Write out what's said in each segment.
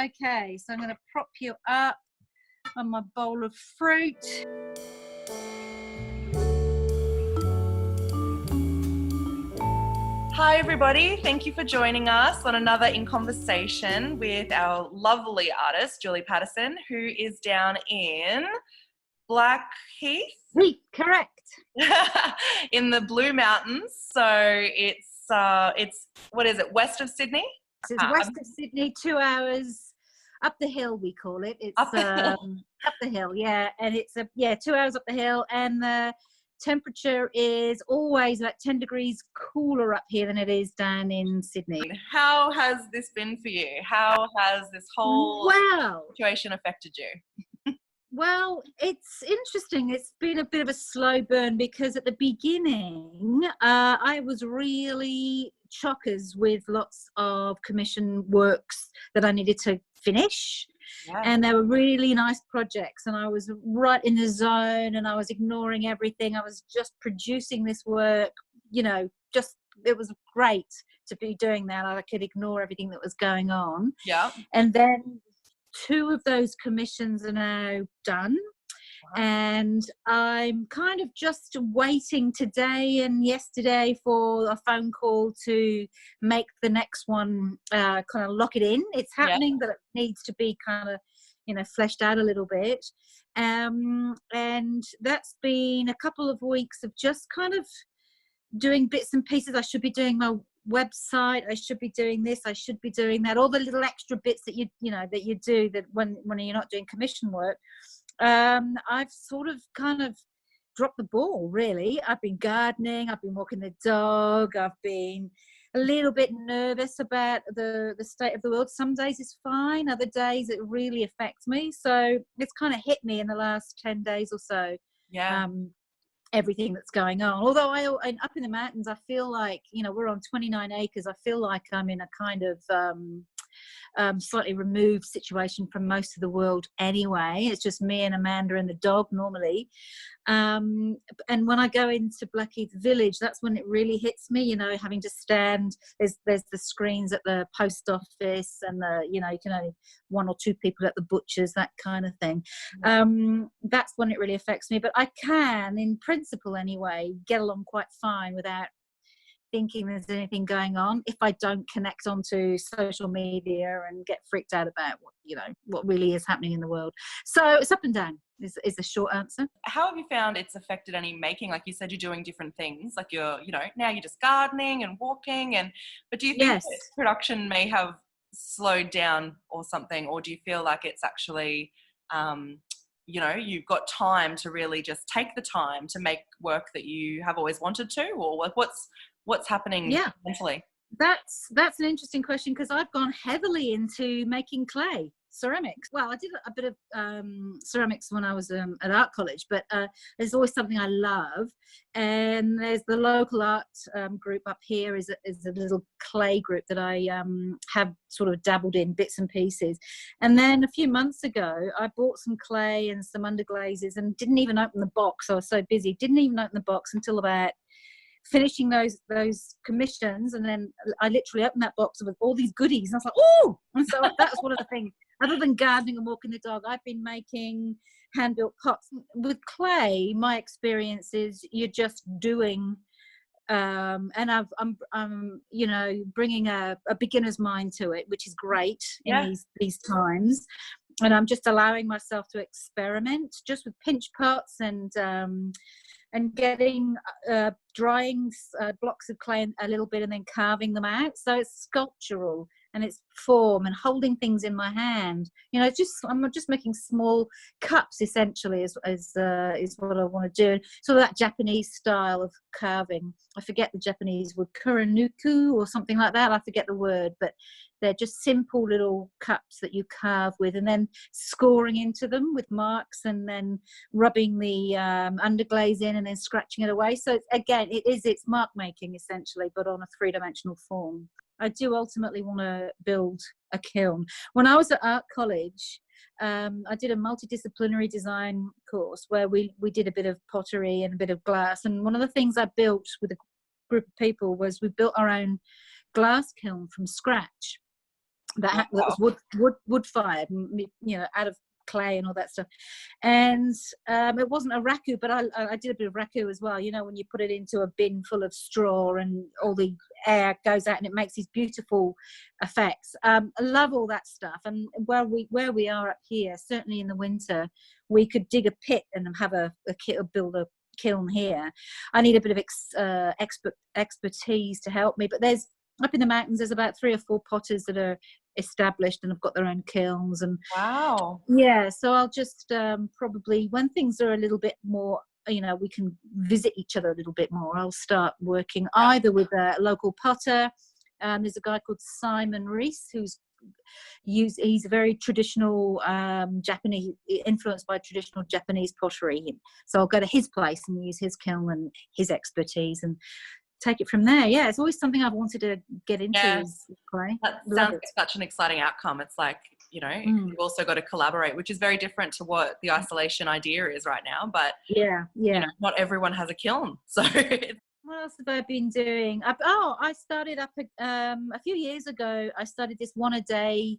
Okay, so I'm going to prop you up on my bowl of fruit. Hi everybody, thank you for joining us on another In Conversation with our lovely artist, Julie Paterson, who is down in Blackheath? Correct. In the Blue Mountains. So it's what is it, west of Sydney? It's west of Sydney, 2 hours up the hill, we call it. It's Up the hill. Up the hill, yeah. And it's 2 hours up the hill, and the temperature is always about 10 degrees cooler up here than it is down in Sydney. How has this been for you? How has this whole situation affected you? Well, it's interesting. It's been a bit of a slow burn because at the beginning, I was really chockers with lots of commission works that I needed to finish. Yeah. And they were really nice projects, and I was right in the zone, and I was ignoring everything. I was just producing this work, it was great to be doing that. I could ignore everything that was going on. Yeah. And then 2 of those commissions are now done. Wow. And I'm kind of just waiting today and yesterday for a phone call to make the next one, kind of lock it in. It's happening, but it needs to be kind of, fleshed out a little bit. And that's been a couple of weeks of just kind of doing bits and pieces. I should be doing my website, I should be doing this, I should be doing that, all the little extra bits that you do that when you're not doing commission work. I've sort of kind of dropped the ball, really. I've been gardening, I've been walking the dog, I've been a little bit nervous about the state of the world. Some days it's fine, other days it really affects me. So it's kind of hit me in the last 10 days or so. Yeah. Everything that's going on. Although up in the mountains, I feel like, we're on 29 acres. I feel like I'm in a kind of slightly removed situation from most of the world anyway. It's just me and Amanda and the dog normally. And when I go into Blackheath Village, that's when it really hits me, having to stand. There's the screens at the post office, and you can only 1 or 2 people at the butcher's, that kind of thing. That's when it really affects me. But I can, in principle anyway, get along quite fine without thinking there's anything going on if I don't connect onto social media and get freaked out about what really is happening in the world. So it's up and down is the short answer. How have you found it's affected any making? Like you said, you're doing different things, like you're now you're just gardening and walking, but do you think that production may have slowed down or something, or do you feel like it's actually you've got time to really just take the time to make work that you have always wanted to, or what's happening mentally? That's an interesting question, because I've gone heavily into making clay ceramics. Well, I did a bit of ceramics when I was at art college, but there's always something I love. And there's the local art group up here is a little clay group that I have sort of dabbled in bits and pieces. And then a few months ago, I bought some clay and some underglazes and didn't even open the box. I was so busy, didn't even open the box until about finishing those commissions, and then I literally opened that box with all these goodies, and I was like, oh! And so that's one of the things. Other than gardening and walking the dog, I've been making hand-built pots. With clay, my experience is you're just doing, and I'm bringing a beginner's mind to it, which is great in these times. And I'm just allowing myself to experiment just with pinch pots and getting drying blocks of clay a little bit and then carving them out. So it's sculptural and it's form and holding things in my hand. I'm just making small cups essentially is what I want to do. So that Japanese style of carving. I forget the Japanese word, kuranuku or something like that. I forget the word, but they're just simple little cups that you carve with, and then scoring into them with marks, and then rubbing the underglaze in, and then scratching it away. So it's mark making essentially, but on a 3-dimensional form. I do ultimately want to build a kiln. When I was at art college, I did a multidisciplinary design course where we did a bit of pottery and a bit of glass. And one of the things I built with a group of people was we built our own glass kiln from scratch. that Wow. was wood fired, you know, out of clay and all that stuff. And it wasn't a raku, but I did a bit of raku as well. You know, when you put it into a bin full of straw and all the air goes out and it makes these beautiful effects. I love all that stuff. And where we are up here, certainly in the winter, we could dig a pit and have build a kiln here. I need a bit of expertise to help me, but there's up in the mountains, there's about 3 or 4 potters that are established and have got their own kilns. And Wow. yeah, so I'll just probably, when things are a little bit more, you know, we can visit each other a little bit more, I'll start working either with a local potter. There's a guy called Simon Rees he's a very traditional Japanese, influenced by traditional Japanese pottery, so I'll go to his place and use his kiln and his expertise and take it from there. Yeah, it's always something I've wanted to get into. Is clay. That sounds like such an exciting outcome. It's like, you know, you've also got to collaborate, which is very different to what the isolation idea is right now. But yeah, you know, not everyone has a kiln. So what else have I been doing? I started up a few years ago. I started this one a day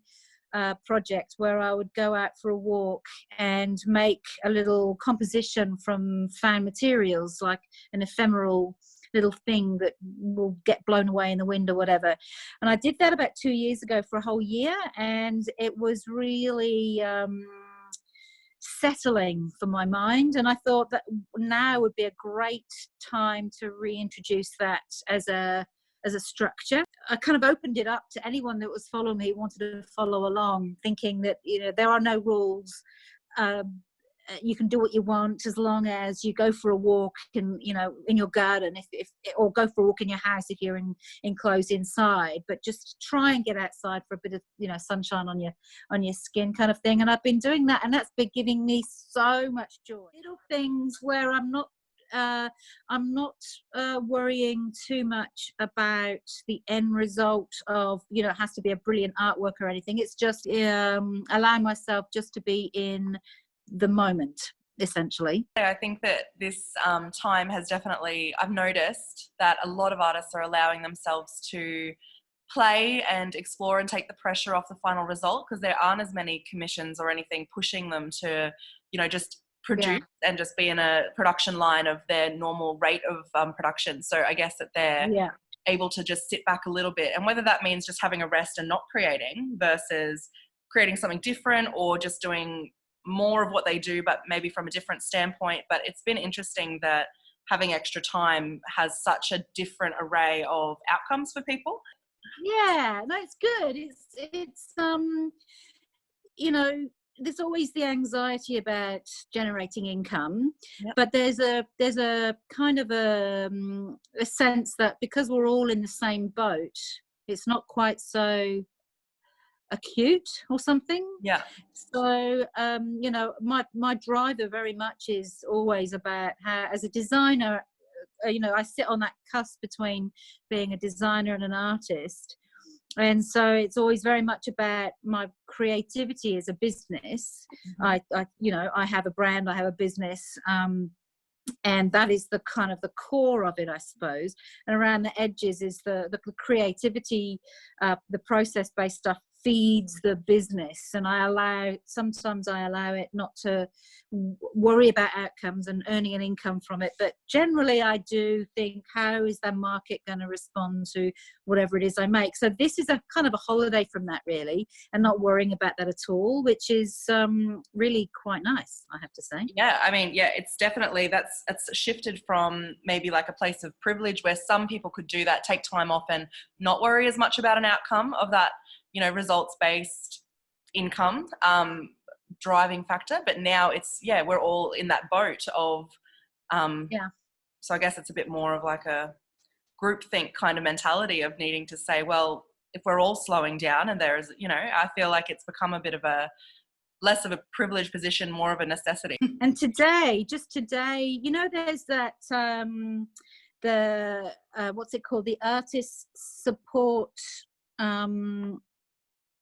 project where I would go out for a walk and make a little composition from found materials, like an ephemeral little thing that will get blown away in the wind or whatever. And I did that about 2 years ago for a whole year, and it was really settling for my mind. And I thought that now would be a great time to reintroduce that as a structure. I kind of opened it up to anyone that was following me, wanted to follow along, thinking that, you know, there are no rules. You can do what you want as long as you go for a walk in, you know, in your garden, or go for a walk in your house if you're enclosed inside. But just try and get outside for a bit of, you know, sunshine on your skin, kind of thing. And I've been doing that, and that's been giving me so much joy. Little things where I'm not worrying too much about the end result of, you know, it has to be a brilliant artwork or anything. It's just allowing myself just to be in the moment, essentially. I think that this time has definitely, I've noticed that a lot of artists are allowing themselves to play and explore and take the pressure off the final result, because there aren't as many commissions or anything pushing them to, you know, just produce and just be in a production line of their normal rate of production. So I guess that they're able to just sit back a little bit, and whether that means just having a rest and not creating versus creating something different, or just doing more of what they do but maybe from a different standpoint. But it's been interesting that having extra time has such a different array of outcomes for people. Yeah, no, it's good. It's you know, there's always the anxiety about generating income, but there's a kind of a sense that because we're all in the same boat, it's not quite so acute or something. So you know, my driver very much is always about how, as a designer, you know, I sit on that cusp between being a designer and an artist, and so it's always very much about my creativity as a business. I you know, I have a brand, I have a business, and that is the kind of the core of it, I suppose. And around the edges is the creativity, the process-based stuff feeds the business, and sometimes I allow it not to worry about outcomes and earning an income from it, but generally I do think, how is the market going to respond to whatever it is I make? So this is a kind of a holiday from that, really, and not worrying about that at all, which is really quite nice, I have to say. Yeah, I mean, yeah, it's definitely, it's shifted from maybe like a place of privilege where some people could do that, take time off and not worry as much about an outcome of that, you know, results-based income driving factor. But now it's, we're all in that boat of, so I guess it's a bit more of like a groupthink kind of mentality of needing to say, well, if we're all slowing down, and there's, you know, I feel like it's become a bit of a less of a privileged position, more of a necessity. And just today, you know, there's that, the, what's it called? The artist support,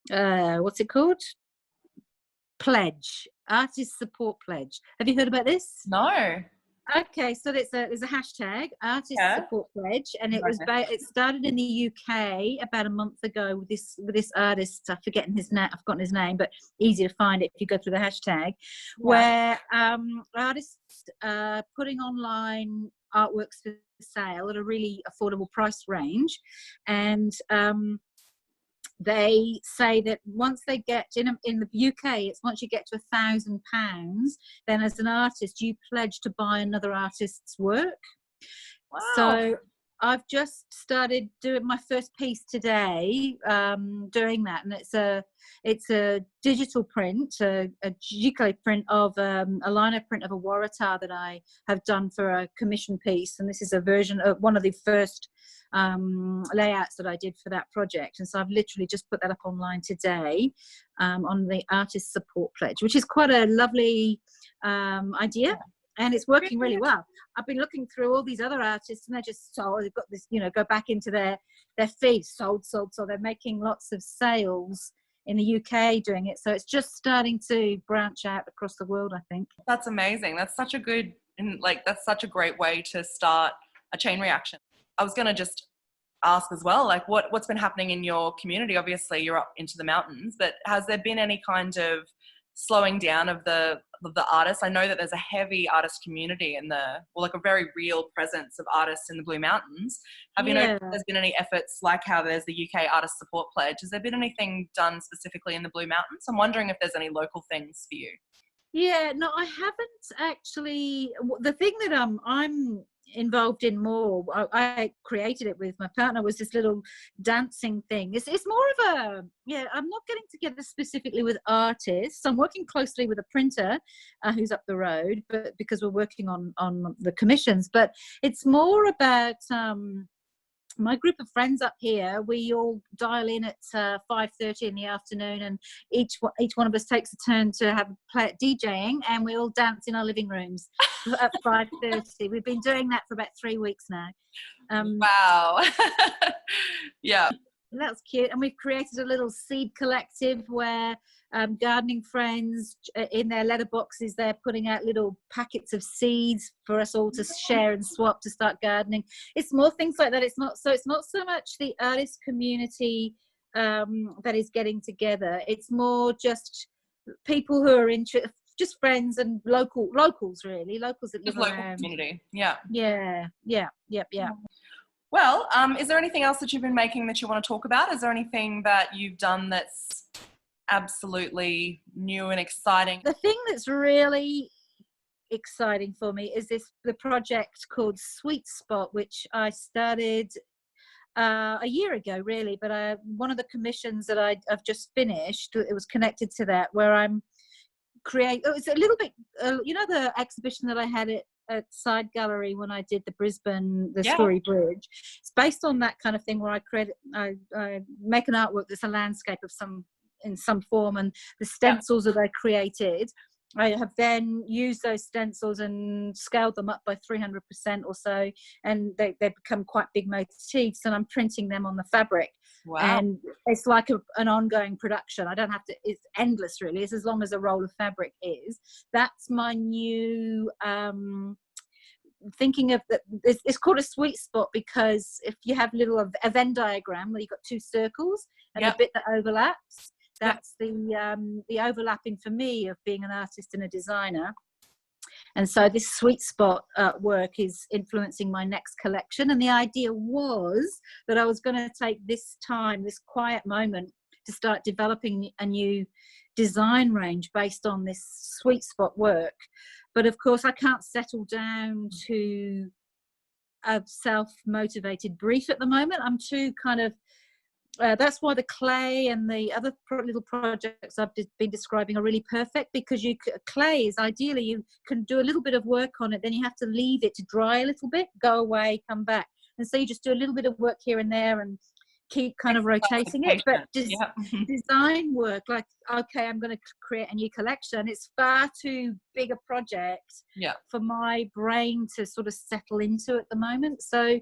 what's it called? Pledge, artist support pledge. Have you heard about this? No. Okay, so there's a hashtag, Artist Yeah. Support Pledge, and it was Okay. it started in the UK about a month ago with this artist. I've forgotten his name, but easy to find it if you go through the hashtag, Yeah. where artists putting online artworks for sale at a really affordable price range, and they say that once they get in the UK, it's once you get to £1,000, then as an artist you pledge to buy another artist's work. Wow. So I've just started doing my first piece today, doing that, and it's a digital print, a giclée print of a lino print of a waratah that I have done for a commission piece, and this is a version of one of the first layouts that I did for that project. And so I've literally just put that up online today, on the Artist Support Pledge, which is quite a lovely idea, and it's working really well. I've been looking through all these other artists, and they're just sold. They've got this, go back into their feed, sold. So they're making lots of sales in the UK doing it. So it's just starting to branch out across the world, I think. That's amazing. That's such a good, and that's such a great way to start a chain reaction. I was going to just ask as well, like what's been happening in your community? Obviously you're up into the mountains, but has there been any kind of slowing down of the artists? I know that there's a heavy artist community a very real presence of artists in the Blue Mountains. Have you noticed there's been any efforts like how there's the UK Artist Support Pledge? Has there been anything done specifically in the Blue Mountains? I'm wondering if there's any local things for you. Yeah, no, I haven't actually. The thing that I'm involved in more, I created it with my partner, was this little dancing thing. It's more of I'm not getting together specifically with artists. I'm working closely with a printer who's up the road, but because we're working on the commissions, but it's more about my group of friends up here. We all dial in at 5:30 in the afternoon, and each one of us takes a turn to have a play at DJing, and we all dance in our living rooms at 5:30. We've been doing that for about 3 weeks now. Wow. Yeah. That's cute. And we've created a little seed collective where gardening friends, in their letterboxes, they're putting out little packets of seeds for us all to share and swap to start gardening. It's more things like that. It's not so much the artist community that is getting together. It's more just people who are interested, just friends and locals really, locals that live around. Community. Yeah. Yeah. Well, is there anything else that you've been making that you want to talk about? Is there anything that you've done that's absolutely new and exciting? The thing that's really exciting for me is the project called Sweet Spot, which I started a year ago, really. But one of the commissions that I've just finished, it was connected to that, where I'm create. It was a little bit, the exhibition that I had at Side Gallery when I did the Brisbane, the Story Bridge. It's based on that kind of thing, where I make an artwork that's a landscape in some form, and the stencils that I created, I have then used those stencils and scaled them up by 300% or so, and they become quite big motifs, and I'm printing them on the fabric. Wow. And it's like an ongoing production. I don't have to, it's endless really. It's as long as a roll of fabric is. That's my new thinking of that. It's called a sweet spot because if you have a Venn diagram where you've got two circles and the bit that overlaps, that's the overlapping for me of being an artist and a designer. And so this sweet spot work is influencing my next collection. And the idea was that I was going to take this quiet moment, to start developing a new design range based on this sweet spot work. But of course, I can't settle down to a self-motivated brief at the moment. I'm too kind of that's why the clay and the other little projects I've been describing are really perfect, because clay is ideally, you can do a little bit of work on it, then you have to leave it to dry a little bit, go away, come back. And so you just do a little bit of work here and there and keep kind of rotating it. But design work, like, okay, I'm going to create a new collection, it's far too big a project for my brain to sort of settle into at the moment. So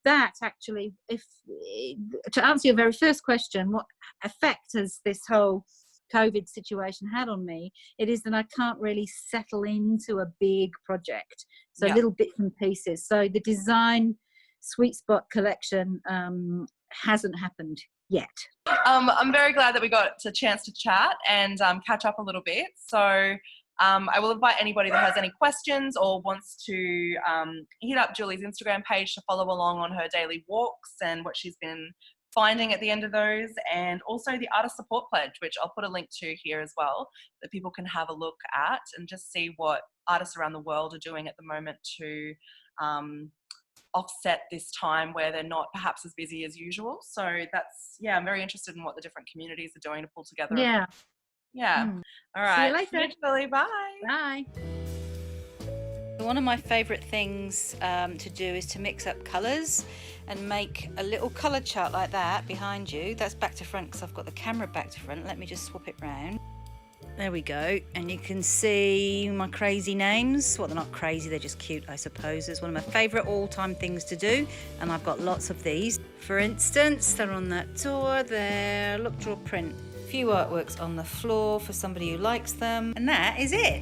that actually, to answer your very first question, what effect has this whole COVID situation had on me, it is that I can't really settle into a big project. So little bits and pieces. So the design sweet spot collection hasn't happened yet. I'm very glad that we got a chance to chat and catch up a little bit. So I will invite anybody that has any questions or wants to hit up Julie's Instagram page to follow along on her daily walks and what she's been finding at the end of those, and also the Artist Support Pledge, which I'll put a link to here as well, that people can have a look at and just see what artists around the world are doing at the moment to offset this time where they're not perhaps as busy as usual. So that's, I'm very interested in what the different communities are doing to pull together. All right, see you later. Thanks, Julie. Bye. Bye. One of my favourite things to do is to mix up colours and make a little colour chart like that behind you. That's back to front because I've got the camera back to front. Let me just swap it round. There we go, and you can see my crazy names. Well, they're not crazy, they're just cute, I suppose. It's one of my favourite all-time things to do, and I've got lots of these. For instance, they're on that door there. Look, draw print. A few artworks on the floor for somebody who likes them, and that is it.